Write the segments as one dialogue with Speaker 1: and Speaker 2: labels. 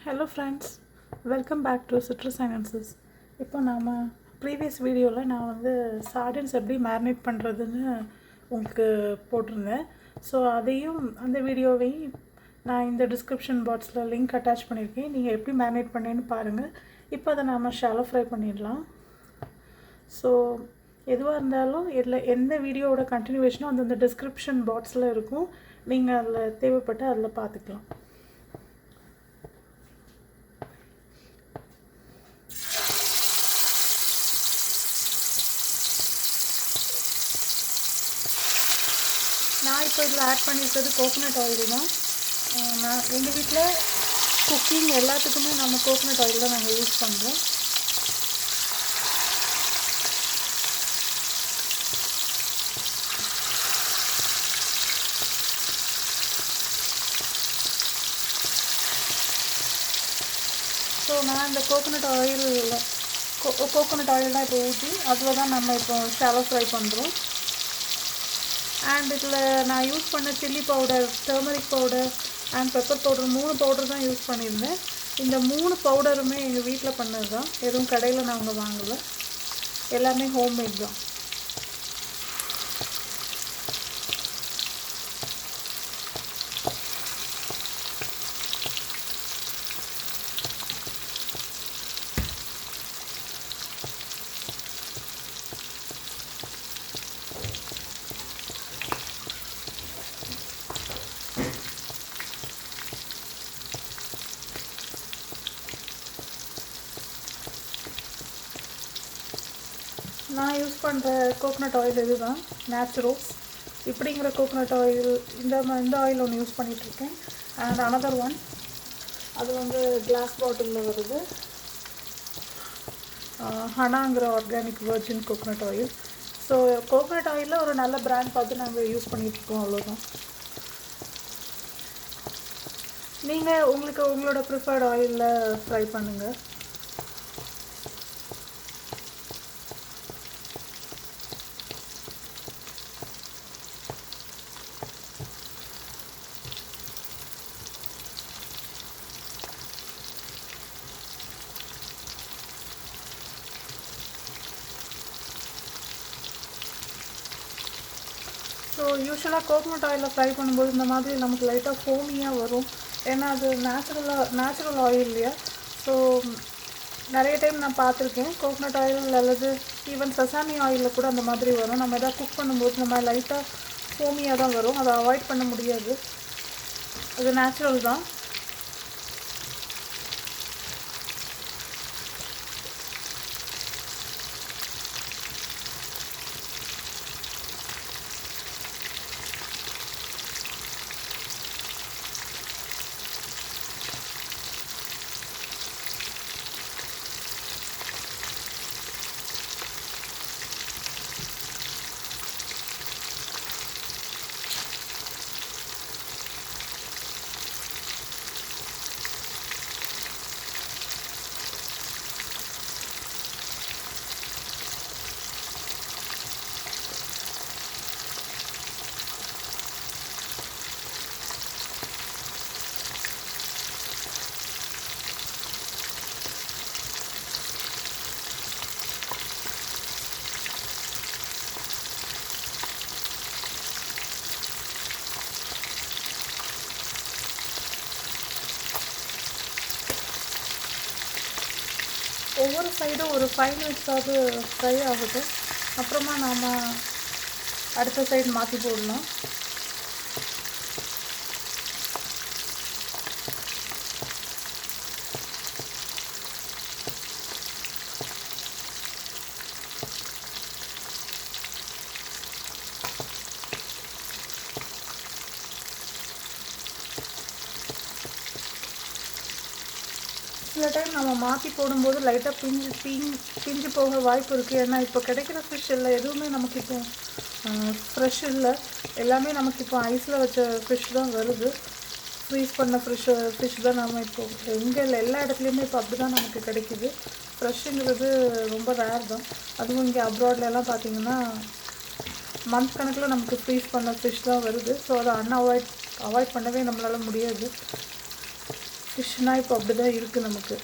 Speaker 1: Hello friends, welcome back to citrus finances. இப்போ நாம் previous வீடியோவில் நான் சார்டின்ஸ் எப்படி மேரினேட் பண்ணுறதுன்னு உங்களுக்கு போட்டிருந்தேன். ஸோ அதையும் அந்த வீடியோவையும் நான் இந்த டிஸ்கிரிப்ஷன் பாக்ஸில் லிங்க் அட்டாச் பண்ணியிருக்கேன். நீங்கள் எப்படி மேரினேட் பண்ணேன்னு பாருங்கள். இப்போ அதை நாம் ஷாலோ ஃப்ரை பண்ணிடலாம். ஸோ எதுவாக இருந்தாலும் இதில் எந்த வீடியோவோட கண்டினியூவேஷனும் அந்தந்த டிஸ்கிரிப்ஷன் பாக்ஸில் இருக்கும். நீங்கள் அதில் தேவைப்பட்டு அதில் பார்த்துக்கலாம். நான் இப்போ இதில் ஆட் பண்ணியிருக்கிறது கோகோனட் ஆயில் தான். நான் எங்கள் வீட்டில் குக்கிங் எல்லாத்துக்குமே நம்ம கோகோனட் ஆயில் தான் நாங்கள் யூஸ் பண்ணுறோம். ஸோ நான் இந்த கோகோனட் ஆயில் தான் இப்போ ஊற்றி அதில் தான் நம்ம இப்போ ஷாலோ ஃப்ரை பண்ணுறோம். அண்ட் இதில் நான் யூஸ் பண்ண chilli powder, turmeric powder and pepper powder 3 powder தான் யூஸ் பண்ணியிருந்தேன். இந்த 3 பவுடருமே எங்கள் வீட்டில் பண்ணது தான், எதுவும் கடையில் நாங்கள் வாங்கலை, எல்லாமே ஹோம்மேட் தான். நான் யூஸ் பண்ணுற கோகோனட் ஆயில் இது தான், நேச்சுரோஸ் இப்படிங்கிற கோகோனட் ஆயில். இந்த ஆயில் ஒன்று யூஸ் பண்ணிகிட்ருக்கேன். அண்ட் அனதர் ஒன், அது கிளாஸ் பாட்டிலில் வருது, ஹனாங்கிற organic virgin coconut oil. So coconut ஆயிலில் ஒரு நல்ல பிராண்ட் பார்த்து நாங்கள் யூஸ் பண்ணிகிட்ருக்கோம், அவ்வளோதான். நீங்கள் உங்களோட ப்ரிஃபர்ட் ஆயிலில் ஃப்ரை பண்ணுங்கள். ஸோ யூஸ்வலாக கோகோனட் ஆயிலில் ஃப்ரை பண்ணும்போது இந்த மாதிரி நமக்கு லைட்டாக ஃபோமியாக வரும். ஏன்னா அது நேச்சுரல் ஆயில் இல்லையா. ஸோ நிறைய டைம் நான் பார்த்துருக்கேன், கோகோனட் ஆயில் அல்லது ஈவன் சசாமி ஆயிலில் கூட அந்த மாதிரி வரும். நம்ம எதாவது குக் பண்ணும்போது இந்த மாதிரி லைட்டாக ஃபோமியாக தான் வரும். அதை அவாய்ட் பண்ண முடியாது, அது நேச்சுரல் தான். ஒவ்வொரு சைடும் ஒரு 5 மினிட்ஸாவது ஃப்ரை ஆகட்டும். அப்புறமா நாம் அடுத்த சைடு மாற்றி போடலாம். சில டைம் நம்ம மாற்றி போடும்போது லைட்டாக பிஞ்சு போக வாய்ப்பு இருக்குது. ஏன்னா இப்போ கிடைக்கிற ஃபிஷ் இல்லை, எதுவுமே நமக்கு இப்போ ஃப்ரெஷ் இல்லை. எல்லாமே நமக்கு இப்போ ஐஸில் வச்ச ஃபிஷ் தான் வருது, ஃப்ரீஸ் பண்ண ஃபிஷ் தான் நம்ம இப்போ எல்லா இடத்துலையுமே இப்போ அப்படி தான் நமக்கு கிடைக்கிது. ஃப்ரெஷ்ஷுங்கிறது ரொம்ப ரேர் தான். அதுவும் இங்கே அப்ராட்லலாம் பார்த்திங்கன்னா மந்த் கணக்கில் நமக்கு ஃப்ரீஸ் பண்ண ஃபிஷ் தான் வருது. ஸோ அதை அவாய்ட் பண்ணவே நம்மளால் முடியாது. ஃபிஷ்னால் இப்போ அப்படி தான் இருக்குது நமக்கு.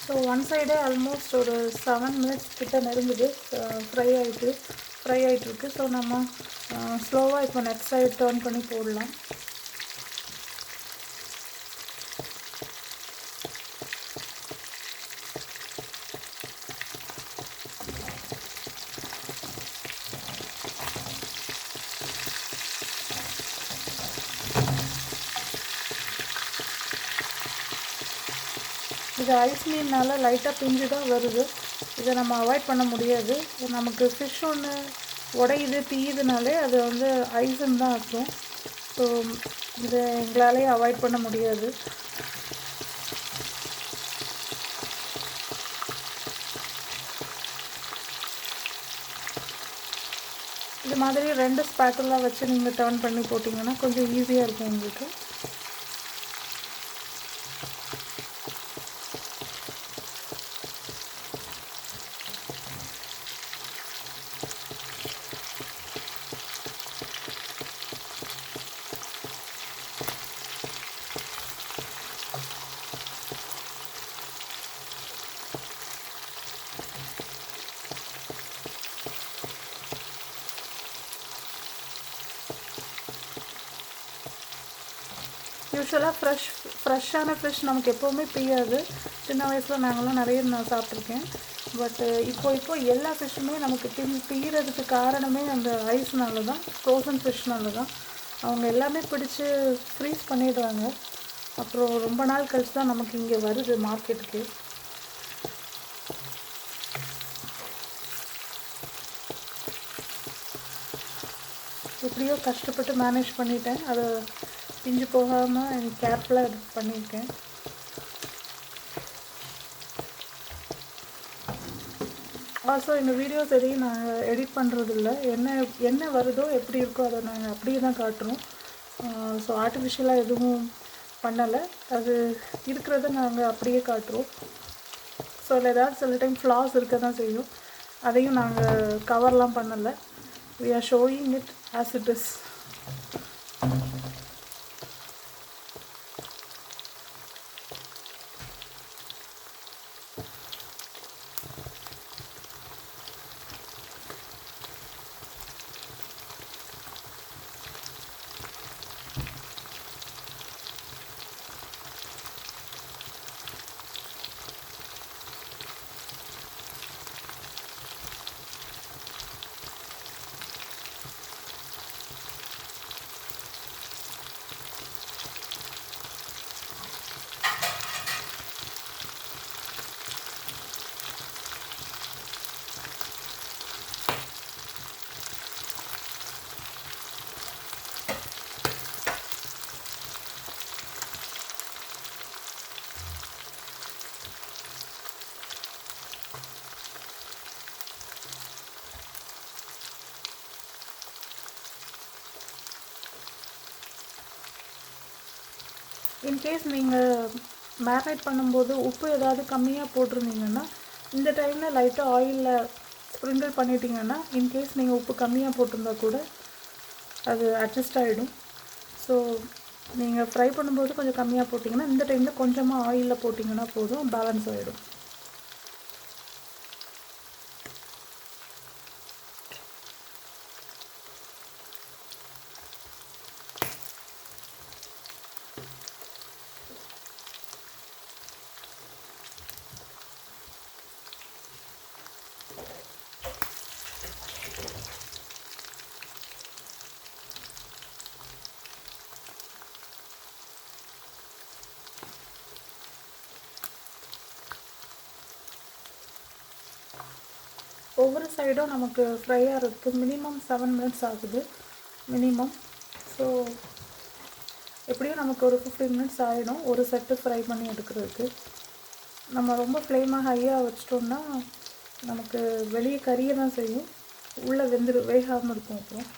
Speaker 1: ஸோ ஒன் சைடே ஆல்மோஸ்ட் ஒரு 7 minutes கிட்ட நெருங்குது. ஃப்ரை ஆகிட்டுருக்கு. ஸோ நம்ம ஸ்லோவாக இப்போ நெக்ஸ்ட் சைடு டர்ன் பண்ணி போடலாம். இது ஐஸ் மீன்னால லைட்டாக பிஞ்சு தான் வருது. இதை நம்ம அவாய்ட் பண்ண முடியாது. நமக்கு ஃபிஷ் ஒன்று உடையுது தீயுதுனாலே அது வந்து ஐஸுன்னு தான் அர்த்தம். ஸோ இதை எங்களாலே அவாய்ட் பண்ண முடியாது. இது மாதிரி 2 ஸ்பேட்டெல்லாம் வச்சு நீங்கள் டர்ன் பண்ணி போட்டிங்கன்னா கொஞ்சம் ஈஸியாக இருக்கும் உங்களுக்கு. யூஸ்வலாக ஃப்ரெஷ்ஷான ஃபிஷ் நமக்கு எப்போவுமே பிய்யாது. சின்ன வயசில் நாங்கள்லாம் நிறைய நான் சாப்பிட்ருக்கேன். பட்டு இப்போ எல்லா ஃபிஷ்ஷுமே நமக்கு பிய்கிறதுக்கு காரணமே அந்த ஐஸ்னால தான், ஃப்ரோசன் ஃபிஷ்னால தான். அவங்க எல்லாமே பிடிச்சி ஃப்ரீஸ் பண்ணிடுறாங்க. அப்புறம் ரொம்ப நாள் கழிச்சு தான் நமக்கு இங்கே வருது மார்க்கெட்டுக்கு. எப்படியோ கஷ்டப்பட்டு மேனேஜ் பண்ணிட்டேன். அதை பிஞ்சு போகாமல் எனக்கு கேர்ஃபுல்லாக பண்ணியிருக்கேன். ஆல்சோ இந்த வீடியோஸ் எதையும் நாங்கள் எடிட் பண்ணுறதில்ல. என்ன வருதோ எப்படி இருக்கோ அதை நாங்கள் அப்படியே தான் காட்டுறோம். ஸோ ஆர்டிஃபிஷியலாக எதுவும் பண்ணலை. அது இருக்கிறத நாங்கள் அப்படியே காட்டுறோம். ஸோ அதில் ஏதாவது சில டைம் ஃப்ளாஸ் இருக்க தான் செய்யும். அதையும் நாங்கள் கவர்லாம் பண்ணலை. we are showing it as it is. In case நீங்கள் மேரினேட் பண்ணும்போது உப்பு ஏதாவது கம்மியாக போட்டிருந்தீங்கன்னா இந்த டைமில் லைட்டாக ஆயிலில் ஸ்ப்ரிங்கிள் பண்ணிட்டீங்கன்னா இன்கேஸ் நீங்கள் உப்பு கம்மியாக போட்டிருந்தா கூட அது அட்ஜஸ்ட் ஆகிடும். ஸோ நீங்கள் ஃப்ரை பண்ணும்போது கொஞ்சம் கம்மியாக போட்டிங்கன்னா இந்த டைமில் கொஞ்சமாக ஆயிலில் போட்டிங்கன்னா போதும், பேலன்ஸ் ஆகிடும். ஒவ்வொரு சைடும் நமக்கு ஃப்ரை ஆகிறதுக்கு மினிமம் 7 மினிட்ஸ் ஆகுது மினிமம். ஸோ எப்படியும் நமக்கு ஒரு 15 மினிட்ஸ் ஆகிடும் ஒரு செட்டு ஃப்ரை பண்ணி எடுக்கிறதுக்கு. நம்ம ரொம்ப ஃப்ளேமாக ஹையாக வச்சிட்டோம்னா நமக்கு வெளியே கறியை தான் செய்யும், உள்ளே வேகாமல் இருக்கும். அப்புறம்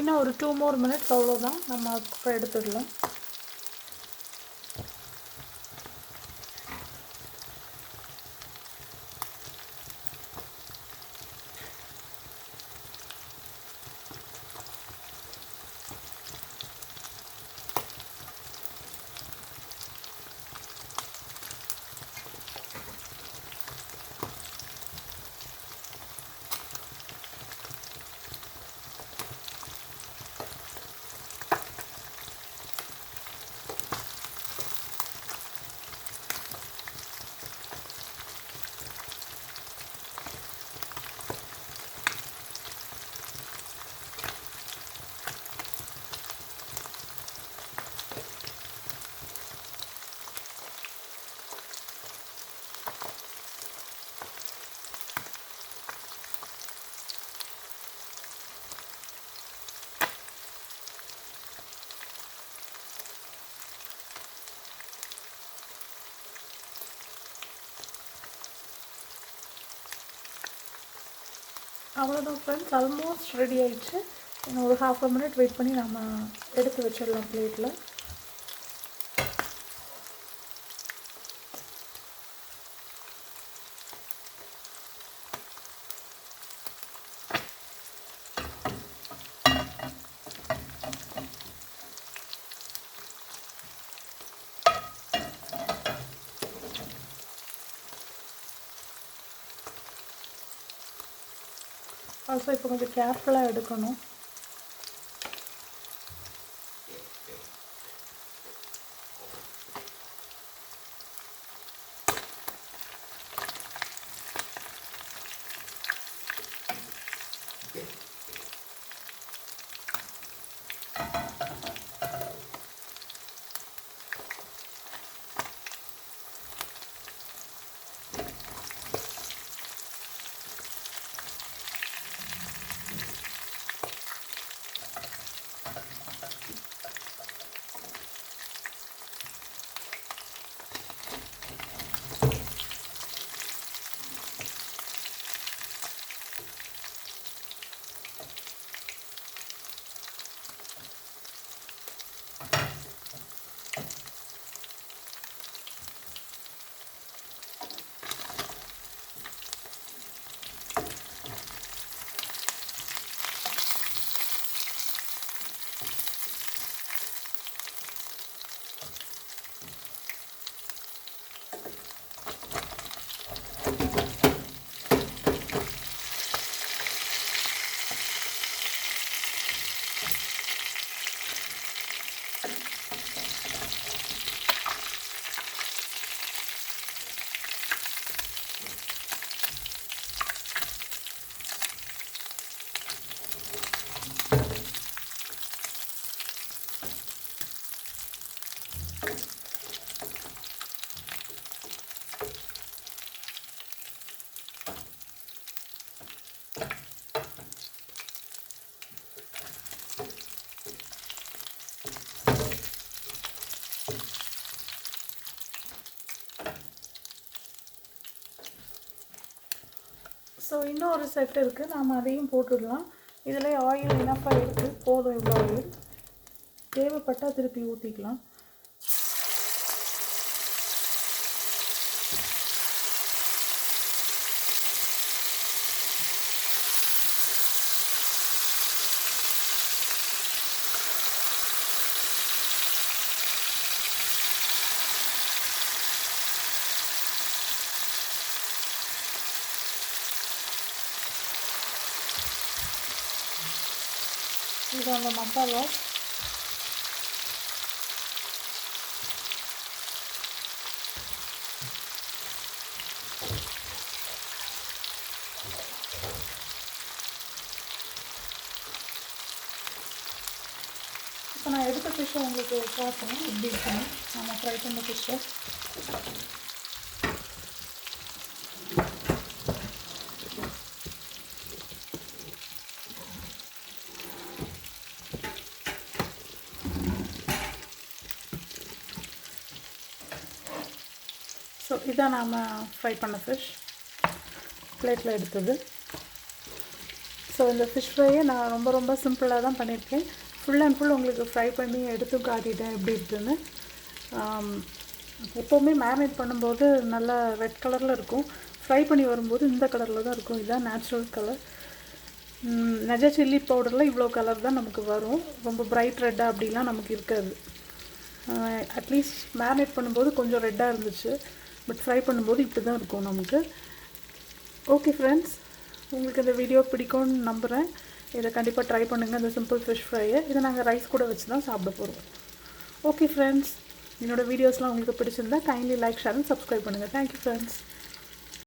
Speaker 1: இன்னும் ஒரு 2 more minutes அவ்வளோதான், நம்ம குக்கை எடுத்துடலாம். அவ்வளோதான் ஃப்ரெண்ட்ஸ், ஆல்மோஸ்ட் ரெடி ஆயிடுச்சு. இன்னும் ஒரு 1/2 minute வெயிட் பண்ணி நம்ம எடுத்து வச்சிடலாம் பிளேட்டில். ஆல்சோ இப்போ கொஞ்சம் கேர்ஃபுல்லாக எடுக்கணும். இன்னொரு செட் இருக்குது, நாம் அதையும் போட்டுடலாம். இதில் ஆயில் இனஃபாக இருக்குது, போதும் இவ்வளோ ஆயில். தேவைப்பட்டால் திருப்பி ஊற்றிக்கலாம். இது அந்த மசாலா. இப்போ நான் எடுத்த ஃபிஷ்ஷை உங்களுக்கு காட்டணும் எப்படி இருக்கணும். நம்ம ஃப்ரை பண்ண ஃபிஷ்ஷை ஸோ இதான் நாம் ஃப்ரை பண்ண ஃபிஷ் பிளேட்டில் எடுத்தது. ஸோ இந்த ஃபிஷ் ஃப்ரையை நான் ரொம்ப சிம்பிளாக தான் பண்ணியிருக்கேன். ஃபுல் அண்ட் ஃபுல் உங்களுக்கு ஃப்ரை பண்ணி எடுத்து காட்டிட்டேன் எப்படி இருக்குதுன்னு. எப்போவுமே மேரினேட் பண்ணும்போது நல்லா ரெட் கலரில் இருக்கும், ஃப்ரை பண்ணி வரும்போது இந்த கலரில் தான் இருக்கும். இதுதான் நேச்சுரல் கலர். நெஜ சில்லி பவுடரில் இவ்வளோ கலர் தான் நமக்கு வரும், ரொம்ப பிரைட் ரெட்டாக அப்படிலாம் நமக்கு இருக்காது. அட்லீஸ்ட் மேரினேட் பண்ணும்போது கொஞ்சம் ரெட்டாக இருந்துச்சு, பட் ஃப்ரை பண்ணும்போது இப்படி தான் இருக்கும் நமக்கு. ஓகே ஃப்ரெண்ட்ஸ், உங்களுக்கு இந்த வீடியோ பிடிக்கும்னு நம்புகிறேன். இதை கண்டிப்பாக ட்ரை பண்ணுங்கள், இந்த சிம்பிள் ஃபிஷ் ஃப்ரையை. இதை நாங்கள் ரைஸ் கூட வச்சு தான் சாப்பிட போகிறோம். ஓகே ஃப்ரெண்ட்ஸ், என்னோடய வீடியோஸ்லாம் உங்களுக்கு பிடிச்சிருந்தா kindly like, share and subscribe பண்ணுங்கள். Thank you friends.